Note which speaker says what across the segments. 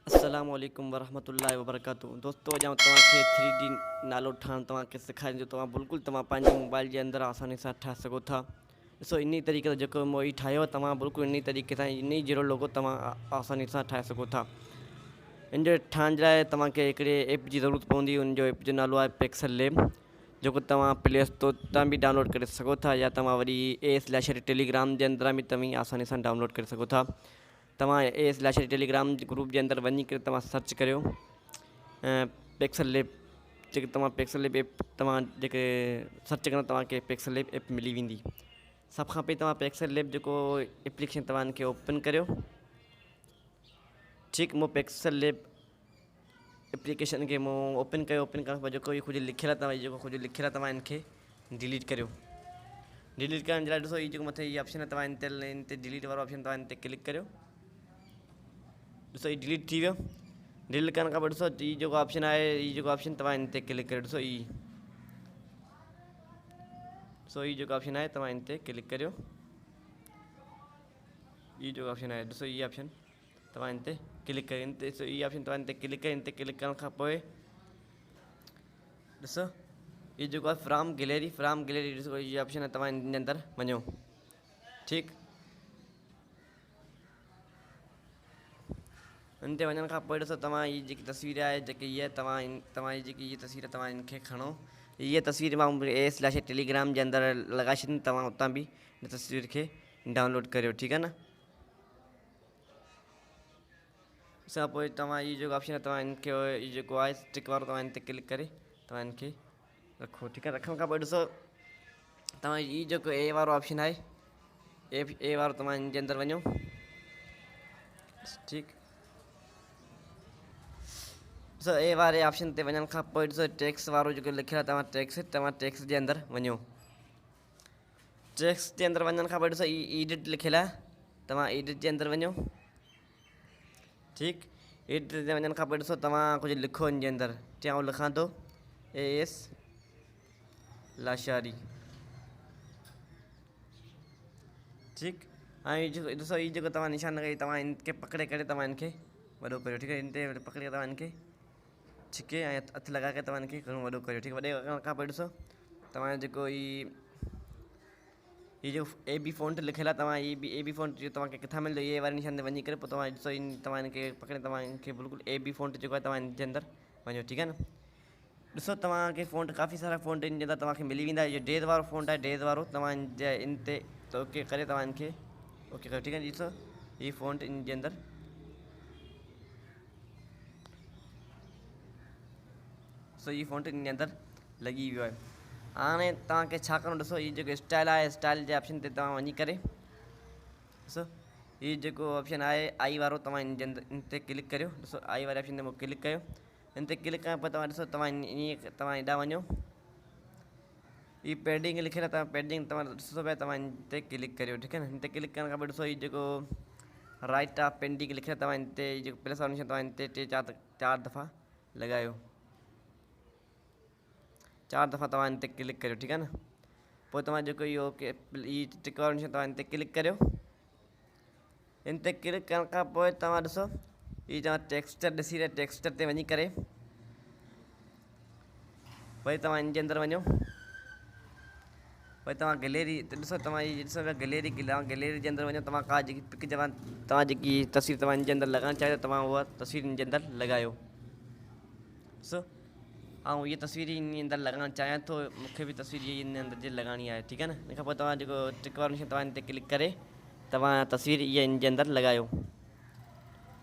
Speaker 1: अस्सलामुअलैकुम वरहमतुल्लाहि वबरकातुहू। दोस्तों अॼु तव्हांखे 3D नालो ठाहिणु तव्हांखे सेखारींदो। तव्हां बिल्कुलु तव्हां पंहिंजे मोबाइल जे अंदरि आसानी सां ठाहे सघो था। ॾिसो इन तरीक़े सां जेको मूं हीउ ठाहियो तव्हां बिल्कुलु इन तरीक़े सां इन जहिड़ो लोगो तव्हां आसानी सां ठाहे सघो था। इन जो ठाहिण जे लाइ तव्हांखे हिकिड़े ऐप जी ज़रूरत पवंदी। उन जो ऐप जो नालो आहे पिक्सल लैब, जेको तव्हां प्ले स्टोर तां बि डाउनलोड करे सघो था, या तव्हां वरी टेलीग्राम जे अंदरां बि तव्हां आसानी सां डाउनलोड करे सघो था। तव्हां टेलीग्राम ग्रुप जे अंदरि वञी करे तव्हां सर्च करियो पिक्सल लैब। जेके तव्हां पिक्सल लैब ऐप तव्हां जेके सर्च कंदा तव्हांखे पिक्सल लैब ऐप मिली वेंदी। सभ खां पहिरीं तव्हां पिक्सल लैब जेको एप्लीकेशन तव्हांखे ओपन करियो। ठीकु, मूं पिक्सल लैब एप्लीकेशन खे मूं ओपन कयो। ओपन करण खां पोइ जेको इहो कुझु लिखियलु आहे तव्हां इनखे डिलीट करियो। डिलीट करण जे लाइ ॾिसो हीउ जेको मथे हीउ ऑप्शन आहे, तव्हां इन ते डिलीट वारो ऑप्शन तव्हां इन ते क्लिक करियो। ॾिसो हीउ डिलीट थी वियो। डिलीट करण खां पोइ ॾिसो हीउ जेको ऑप्शन आहे, तव्हां इन ते क्लिक करियो। ॾिसो हीउ जेको ऑप्शन आहे तव्हां इन ते क्लिक करियो। हीउ जेको ऑप्शन आहे ॾिसो हीउ ऑप्शन तव्हां इन ते क्लिक करियो। इन ते ॾिसो हीउ ऑप्शन तव्हां इन ते क्लिक करियो। इन ते क्लिक करण खां पोइ ॾिसो हीउ जेको आहे फ्राम गैलरी ॾिसो हीउ ऑप्शन आहे, तव्हां इन जे अंदरि वञो। ठीकु, इन ते वञण खां पोइ ॾिसो तव्हां हीअ जेकी तस्वीर आहे जेकी हीअ तव्हांजी जेकी हीअ तस्वीर तव्हां इनखे खणो। हीअ तस्वीर मां टेलीग्राम जे अंदरि लॻाए छॾींदुमि। तव्हां उतां बि हिन तस्वीर खे डाउनलोड करियो। ठीकु आहे न। सां पोइ तव्हां हीउ जेको ऑप्शन आहे तव्हां इनखे हीउ जेको आहे स्टिक वारो तव्हां इन ते क्लिक करे तव्हां इनखे रखो। ठीकु आहे, रखण खां पोइ ॾिसो तव्हां हीउ जेको ए वारो ऑप्शन आहे, ए वारो तव्हां इन जे अंदरि वञो। ठीकु, ॾिसो ए वारे ऑप्शन ते वञण खां पोइ ॾिसो टैक्स वारो जेको लिखियलु आहे, तव्हां टैक्स जे अंदरि वञो। टैक्स जे अंदरि वञण खां पोइ ॾिसो एडिट लिखियलु आहे, तव्हां एडिट जे अंदरि वञो। ठीकु, एडिट ते वञण खां पोइ ॾिसो तव्हां कुझु लिखो इन जे अंदरि। चाहे आउं लिखां थो AS लाशारी। ठीकु, ऐं ॾिसो हीउ जेको तव्हां निशान लॻाई तव्हां इनखे पकिड़े करे तव्हां इनखे वॾो करियो। ठीकु आहे, इन ते पकिड़े करे तव्हां इनखे छिके ऐं हथु लॻाए करे तव्हां इनखे घणो वॾो करियो। ठीकु, वॾे करण खां पोइ ॾिसो तव्हांजो जेको हीउ जेको AB फ़ॉन्ट लिखियलु आहे, तव्हां AB फ़ॉन्ट तव्हांखे किथां मिलंदो, ए वारे निशान ते वञी करे पोइ तव्हां ॾिसो तव्हां इनखे पकिड़े तव्हां इनखे बिल्कुलु AB फ़ॉन्ट जेको आहे तव्हां इन जे अंदरि वञो। ठीकु आहे न। ॾिसो तव्हांखे फ़ॉन्ट काफ़ी सारा फ़ॉन्ट इन जे अंदरि तव्हांखे मिली वेंदा। इहो डेज़ वारो फ़ॉन्ट आहे, डेज़ वारो तव्हां इन ते ओके करे तव्हां इनखे ओके कयो। ठीकु आहे, ॾिसो हीउ फ़ॉन्ट इन जे अंदरि हीउ फ़ॉन्ट इन जे अंदरि लॻी वियो आहे। हाणे तव्हांखे छा करिणो, ॾिसो हीउ जेको स्टाइल आहे, स्टाइल जे ऑप्शन ते तव्हां वञी करे ॾिसो हीउ जेको ऑप्शन आहे आई वारो तव्हां इन जे अंदरि इन ते क्लिक करियो। ॾिसो आई वारे ऑप्शन ते मूं क्लिक कयो। इन ते क्लिक करण पोइ तव्हां ॾिसो तव्हां तव्हां हेॾां वञो। हीउ पैडिंग लिखियलु आहे, तव्हां पैडिंग तव्हां ॾिसो पिया, तव्हां इन ते क्लिक करियो। ठीकु आहे न। इन ते क्लिक करण खां पोइ ॾिसो हीउ जेको राइट आहे पेंडिंग लिखियलु आहे, तव्हां इन ते जेको प्लस वारो निशान तव्हां इन ते 4 दफ़ा लॻायो। 4 दफ़ा तव्हां इन ते क्लिक करियो। ठीकु आहे न। पोइ तव्हां जेको इहो टिक वारो निशान तव्हां इन ते क्लिक करियो। इन ते क्लिक करण खां पोइ तव्हां ॾिसो हीउ तव्हां टेक्सचर ॾिसी रहिया, टेक्सचर ते वञी करे वरी तव्हां इन जे अंदरि वञो। वरी तव्हां गैलरी ॾिसो, तव्हां हीउ ॾिसो पिया गैलरी जे अंदरि वञो। तव्हां का जेकी पिक तव्हां जेकी तस्वीर तव्हां इन जे अंदरि लॻाइणु चाहियो तव्हां उहा तस्वीर इन जे अंदरि लॻायो। ॾिसो ऐं हीअ तस्वीर इन जे अंदरि लॻाइणु चाहियां थो, मूंखे बि तस्वीर इन जे अंदरि लॻाइणी आहे। ठीकु आहे न। इन खां पोइ तव्हां जेको टिक वारो निशान तव्हां इन ते क्लिक करे तव्हां तस्वीर इहा इन जे अंदरि लॻायो।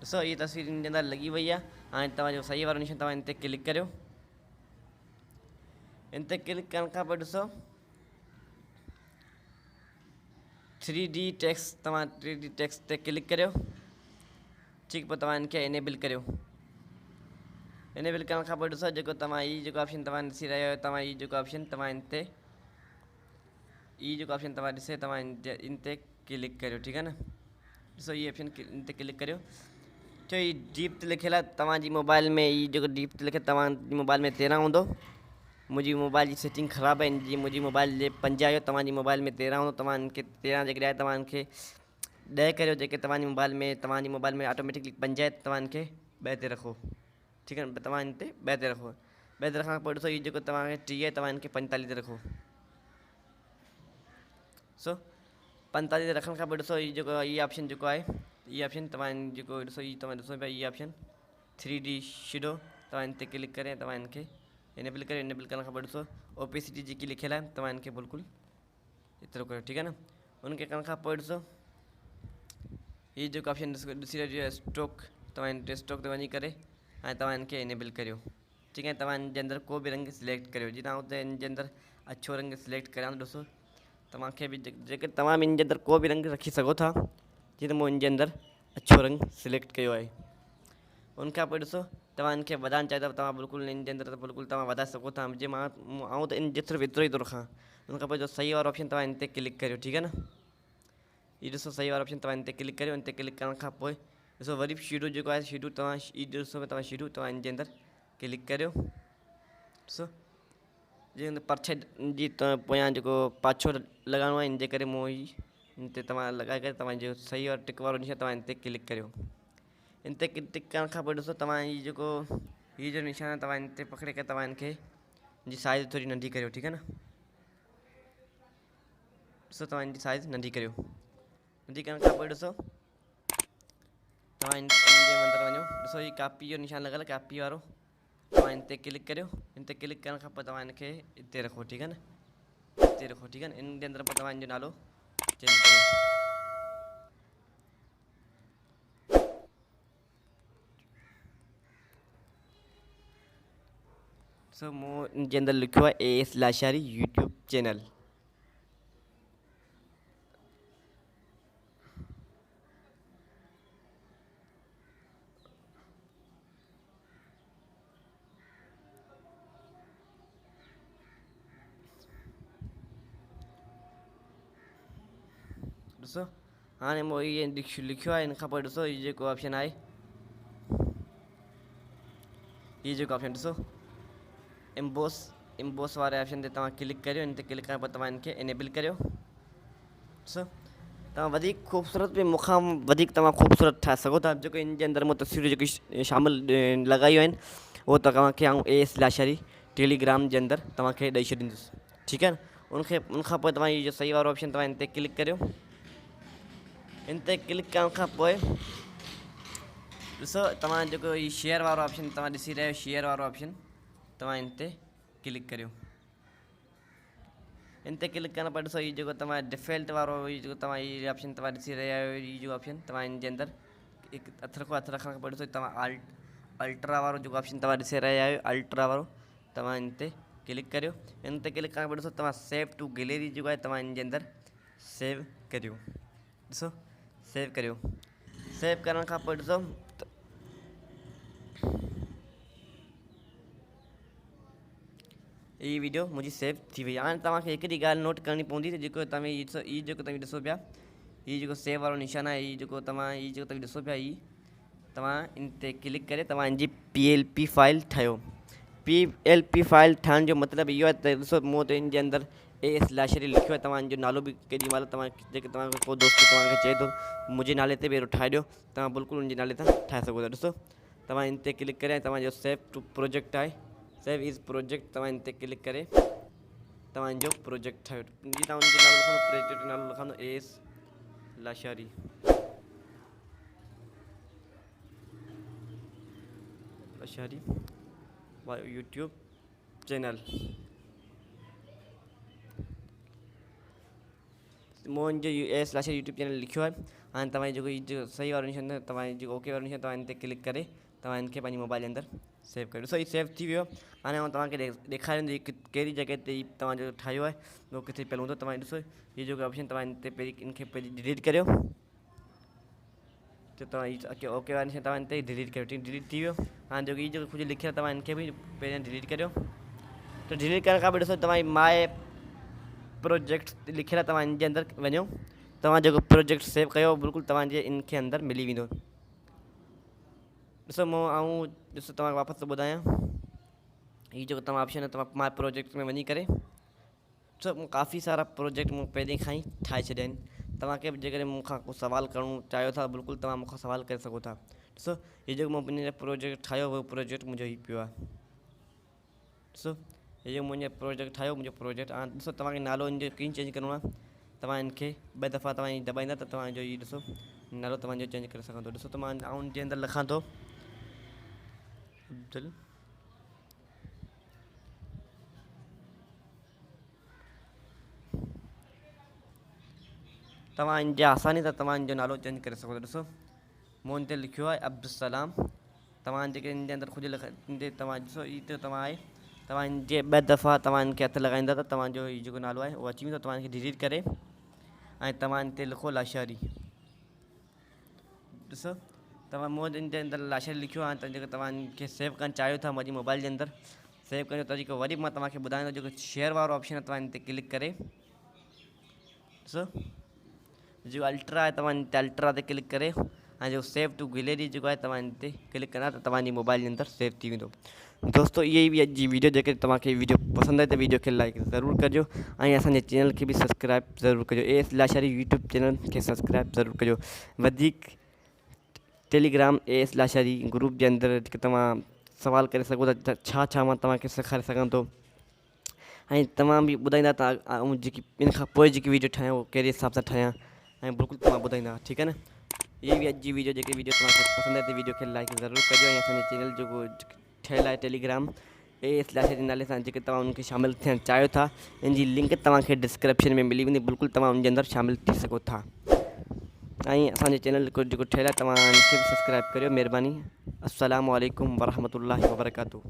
Speaker 1: ॾिसो हीअ तस्वीर इन जे अंदरि लॻी वई आहे। हाणे तव्हांजो सही वारो निशान तव्हां इन ते क्लिक करियो। इन ते क्लिक करण खां पोइ ॾिसो 3D टेक्स्ट तव्हां 3D टेक्स्ट ते क्लिक करियो। ठीकु, पोइ तव्हां इनखे इनेबल करियो। इनेबल करण खां पोइ ॾिसो जेको तव्हां हीउ जेको ऑप्शन तव्हां ॾिसी रहिया आहियो, तव्हां हीउ जेको ऑप्शन तव्हां इन ते तव्हां ॾिसे तव्हां इन ते क्लिक करियो। ठीकु आहे न। ॾिसो हीउ ऑप्शन इन ते क्लिक करियो। छो हीउ डीप ते लिखियलु आहे, तव्हांजी मोबाइल में हीउ जेको डीप ते लिखियलु तव्हांजी मोबाइल में 13 हूंदो। मुंहिंजी मोबाइल जी सेटिंग ख़राबु आहे, मुंहिंजी मोबाइल जे 5 आहियो, तव्हांजी मोबाइल में 13 हूंदो। तव्हां इनखे 13 जेकॾहिं आहे तव्हां इनखे 10 करियो। जेके तव्हांजी मोबाइल में ऑटोमेटिकली 5 आहे तव्हां इनखे ॿ ते रखो, ठीकु आहे। तव्हां हिन ते ॿ ते रखो, ॿ ते रखण खां पोइ ॾिसो हीउ जेको तव्हांखे 30 तव्हां हिनखे 45 ते रखो। ॾिसो 45 ते रखण खां पोइ ॾिसो हीउ जेको हीउ ऑप्शन जेको आहे, हीउ ऑप्शन तव्हां जेको ॾिसो हीउ तव्हां ॾिसो पिया, हीउ ऑप्शन 3D शेडो तव्हां हिन ते क्लिक करे तव्हां हिनखे इनेबल करियो। इनेबल करण खां पोइ ॾिसो ओपेसिटी जेकी लिखियल आहे तव्हां हिनखे बिल्कुलु एतिरो कयो, ठीकु आहे न। उनखे करण खां पोइ ॾिसो हीउ जेको ऑप्शन ॾिसी रहियो आहे स्टॉक, तव्हां हिन ते स्टॉक ते वञी करे ऐं तव्हां हिनखे इनेबल करियो, ठीकु आहे। तव्हां हिनजे अंदरि को बि रंग सिलेक्ट करियो, जीअं तव्हां हुते हिनजे अंदरि अछो रंग सिलेक्ट करियां थो, ॾिसो तव्हांखे बि जेके तव्हां बि हिनजे अंदरि को बि रंग रखी सघो था, जीअं त मूं हिनजे अंदरि अछो रंग सिलेक्ट कयो आहे। उनखां पोइ ॾिसो तव्हां हिनखे वधाइणु चाहियो त तव्हां बिल्कुलु हिनजे अंदरि त बिल्कुलु तव्हां वधाए सघो था, जीअं आउं त इन जेतिरो एतिरो ई थो रखां। उनखां पोइ जो सही वारो ऑप्शन तव्हां हिन ते क्लिक करियो, ठीकु आहे न। हीउ ॾिसो सही वारो ऑप्शन तव्हां हिन ते क्लिक करियो, हिन ते क्लिक करण खां पोइ ॾिसो वरी बि शेडो जेको आहे शेडो तव्हां हीउ ॾिसो तव्हां शेडो तव्हां हिनजे अंदरि क्लिक करियो। ॾिसो जीअं परछाई जी पोयां जेको पाछो लॻाइणो आहे, हिनजे करे मूं हिन ते तव्हां लॻाए करे तव्हांजो सही वारो टिक वारो निशान तव्हां हिन ते क्लिक करियो। हिन ते टिक करण खां पोइ ॾिसो तव्हां हीउ जेको हीउ जो निशान आहे तव्हां हिन ते पकिड़े करे तव्हां हिनखे जी साइज़ थोरी नंढी करियो, ठीकु आहे न। ॾिसो तव्हां हिनजी साइज़ नंढी करियो, नंढी करण खां पोइ ॾिसो तव्हां हिनजे अंदरि वञो, ॾिसो हीउ कापी जो निशान लॻल आहे, कापी वारो तव्हां हिन ते क्लिक करियो। हिन ते क्लिक करण खां पोइ तव्हां हिनखे हिते रखो, ठीकु आहे न, हिते रखो, ठीकु आहे न। हिन जे अंदरि पोइ तव्हां हिनजो नालो चेंज करियो। ॾिसो मूं हिनजे अंदरि लिखियो आहे AS लाशारी यूट्यूब चैनल। ॾिसो हाणे मूं इहे लिखियो आहे, हिन खां पोइ ॾिसो हीउ जेको ऑप्शन आहे, हीउ जेको ऑप्शन ॾिसो एम्बोस वारे ऑप्शन ते तव्हां क्लिक करियो। हिन ते क्लिक करण पोइ तव्हां हिनखे इनेबल करियो। ॾिसो तव्हां वधीक ख़ूबसूरत में मूंखां वधीक तव्हां ख़ूबसूरत ठाहे सघो था। जेको हिन जे अंदरि मूं तस्वीरूं जेकी शामिलु लॻायूं आहिनि उहो तव्हांखे आउं AS लाशारी टेलीग्राम जे अंदरि तव्हांखे ॾेई छॾींदुसि, ठीकु आहे न। उनखां पोइ तव्हां इहो सही वारो ऑप्शन तव्हां हिन ते क्लिक करियो। हिन ते क्लिक करण खां पोइ ॾिसो तव्हां जेको हीउ शेयर वारो ऑप्शन तव्हां ॾिसी रहियो, शेयर वारो ऑप्शन तव्हां हिन ते क्लिक करियो। हिन ते क्लिक करण पोइ ॾिसो हीउ जेको तव्हां डिफॉल्ट वारो हीउ जेको तव्हां हीउ ऑप्शन तव्हां ॾिसी रहिया आहियो, हीउ जो ऑप्शन तव्हां हिन जे अंदरि हिकु हथु रखो, हथु रखण खां पोइ ॾिसो तव्हां अल्ट्रा वारो जेको ऑप्शन तव्हां ॾिसी रहिया आहियो, अल्ट्रा वारो तव्हां हिन ते क्लिक करियो। हिन ते क्लिक करण खां पोइ ॾिसो तव्हां सेव टू गैलरी जेको आहे तव्हां हिन जे अंदरि सेव करियो। ॾिसो सेव करियो, सेव करण खां पोइ ॾिसो हीअ वीडियो मुंहिंजी सेव थी वई। हाणे तव्हांखे हिकिड़ी ॻाल्हि नोट करणी पवंदी त जेको तव्हां हीउ जेको तव्हां ॾिसो पिया, हीउ जेको सेव वारो निशान आहे, हीउ जेको तव्हां ॾिसो पिया, हीउ तव्हां इन ते क्लिक करे तव्हां हिनजी PLP फाइल ठाहियो। PLP फाइल ठाहिण जो मतिलबु इहो आहे त ॾिसो मूं वटि हिन जे अंदरि AS लाशारी लिखियो आहे, तव्हांजो नालो बि केॾी महिल तव्हां जेके तव्हांखे को दोस्त तव्हांखे चए थो मुंहिंजे नाले ते बि अहिड़ो ठाहे ॾियो, तव्हां बिल्कुलु हुनजे नाले सां ठाहे सघो था। ॾिसो तव्हां हिन ते क्लिक करे तव्हांजो सेव टू प्रोजेक्ट आहे, सेव इज़ प्रोजेक्ट तव्हां हिन ते क्लिक करे तव्हांजो प्रोजेक्ट ठाहियो। जीअं तव्हां हुनजो नालो लिखंदो, प्रोजेक्ट जो नालो लिखंदो AS लाशारी यूट्यूब चैनल। मूं हिनजो AS लाशारी यूट्यूब चैनल लिखियो आहे। हाणे तव्हांजो जेको हीउ सही वारो निशान आहे, तव्हांजो जेको ओके वारो निशान तव्हां हिन ते क्लिक करे तव्हां हिनखे पंहिंजे मोबाइल जे अंदरि सेव कयो। ॾिसो हीउ सेव थी वियो। हाणे आउं तव्हांखे ॾेखारींदो कहिड़ी जॻह ते हीउ तव्हांजो ठाहियो आहे, उहो किथे पियल हूंदो। तव्हां ॾिसो हीउ जेको ऑप्शन तव्हां हिन ते पहिरीं हिनखे पहिरीं डिलीट करियो, त तव्हां हीउ ओके वारो निशान तव्हां हिन ते डिलीट कयो, डिलीट थी वियो। हाणे जेको हीउ जेको कुझु लिखियलु तव्हां हिनखे बि पहिरियों डिलीट करियो। त डिलीट करण खां पोइ ॾिसो तव्हां माय प्रोजेक्ट लिखियलु आहे, तव्हां हिन जे अंदरि वञो, तव्हां जेको प्रोजेक्ट सेव कयो बिल्कुलु तव्हांजे इनखे अंदरि मिली वेंदो। ॾिसो ॾिसो तव्हांखे वापसि थो ॿुधायां, हीउ जेको तव्हां ऑप्शन आहे तव्हां माय प्रोजेक्ट में वञी करे ॾिसो मूं काफ़ी सारा प्रोजेक्ट मूं पहिरीं खां ई ठाहे छॾिया आहिनि। तव्हांखे बि जेकॾहिं मूंखां को सुवालु करणो चाहियो था बिल्कुलु तव्हां मूंखां सुवालु करे सघो था, ॾिसो हे जेको मां पंहिंजो प्रोजेक्ट ठाहियो उहो प्रोजेक्ट मुंहिंजो ई पियो आहे। ॾिसो हे जेको मुंहिंजो प्रोजेक्ट ठाहियो मुंहिंजो प्रोजेक्ट हाणे ॾिसो तव्हांखे नालो हिनजो कीअं चेंज करिणो आहे। तव्हां हिनखे 2 दफ़ा तव्हां ही दॿाईंदा त तव्हांजो ही ॾिसो नालो तव्हांजो चेंज करे सघंदो। ॾिसो त मां हुनजे अंदरि लिखां थो अब्दुल तव्हां हिनजे आसानी सां तव्हां हिनजो नालो चेंज करे सघो था। ॾिसो मूं हिन ते लिखियो आहे अब्दुलसलाम। तव्हां जेके हिन जे अंदरि ख़ुदि हिन तव्हां ॾिसो ही त तव्हां आहे तव्हां हिनजे 2 दफ़ा तव्हां हिनखे हथु लॻाईंदा त तव्हांजो हीउ जेको नालो आहे उहो अची वेंदो। तव्हां हिनखे डिलीट करे ऐं तव्हां हिन ते लिखो लाशारी। ॾिसो तव्हां मूं हिन जे अंदरि लाशारी लिखियो आहे त जेको तव्हां हिनखे सेव करणु चाहियो था मुंहिंजी मोबाइल जे अंदरि सेव करण जो तरीक़ो वरी मां तव्हांखे ॿुधायां थो। जेको शेयर वारो ऑप्शन आहे तव्हां हिन ते क्लिक करे ॾिसो जो अल्ट्रा आहे तव्हां हिन ते अल्ट्रा ते क्लिक करे ऐं जो सेव टू गैलरी जेको आहे तव्हां हिन ते क्लिक कंदा त तव्हांजी मोबाइल जे अंदरि सेव थी वेंदो। दोस्तो इहा ई अॼु जी वीडियो जेके तव्हांखे वीडियो पसंदि आहे त वीडियो खे लाइक ज़रूरु कजो ऐं असांजे चैनल खे बि सब्सक्राइब ज़रूरु कजो। AS लाशारी यूट्यूब चैनल खे सब्सक्राइब ज़रूरु कजो। वधीक टेलीग्राम AS लाशारी ग्रुप जे अंदरि जेके तव्हां सवाल करे सघो था छा मां तव्हांखे सेखारे सघां थो ऐं तव्हां बि ॿुधाईंदा त ऐं जेकी इन खां पोइ जेकी वीडियो ठाहियां उहो कहिड़े हिसाब सां ठाहियां ऐं बिल्कुलु तव्हां ॿुधाईंदा। ठीकु आहे न। इहा बि अॼु जी वीडियो जेके वीडियो तव्हांखे पसंदि आहे त वीडियो खे लाइक ज़रूरु कजो ऐं असांजे चैनल जेको ठहियलु आहे टेलीग्राम AS लाशारी नाले सां जेके तव्हां उनखे शामिलु थियणु चाहियो था इन जी लिंक तव्हांखे डिस्क्रिप्शन में मिली वेंदी। बिल्कुलु तव्हां उनजे अंदरि शामिलु थी सघो था ऐं असांजे चैनल जेको ठहियलु आहे तव्हां इनखे बि सब्सक्राइब करियो। महिरबानी। अस्सलामु अलैकुम वरहमतुल्लाहि वबरकातुहू।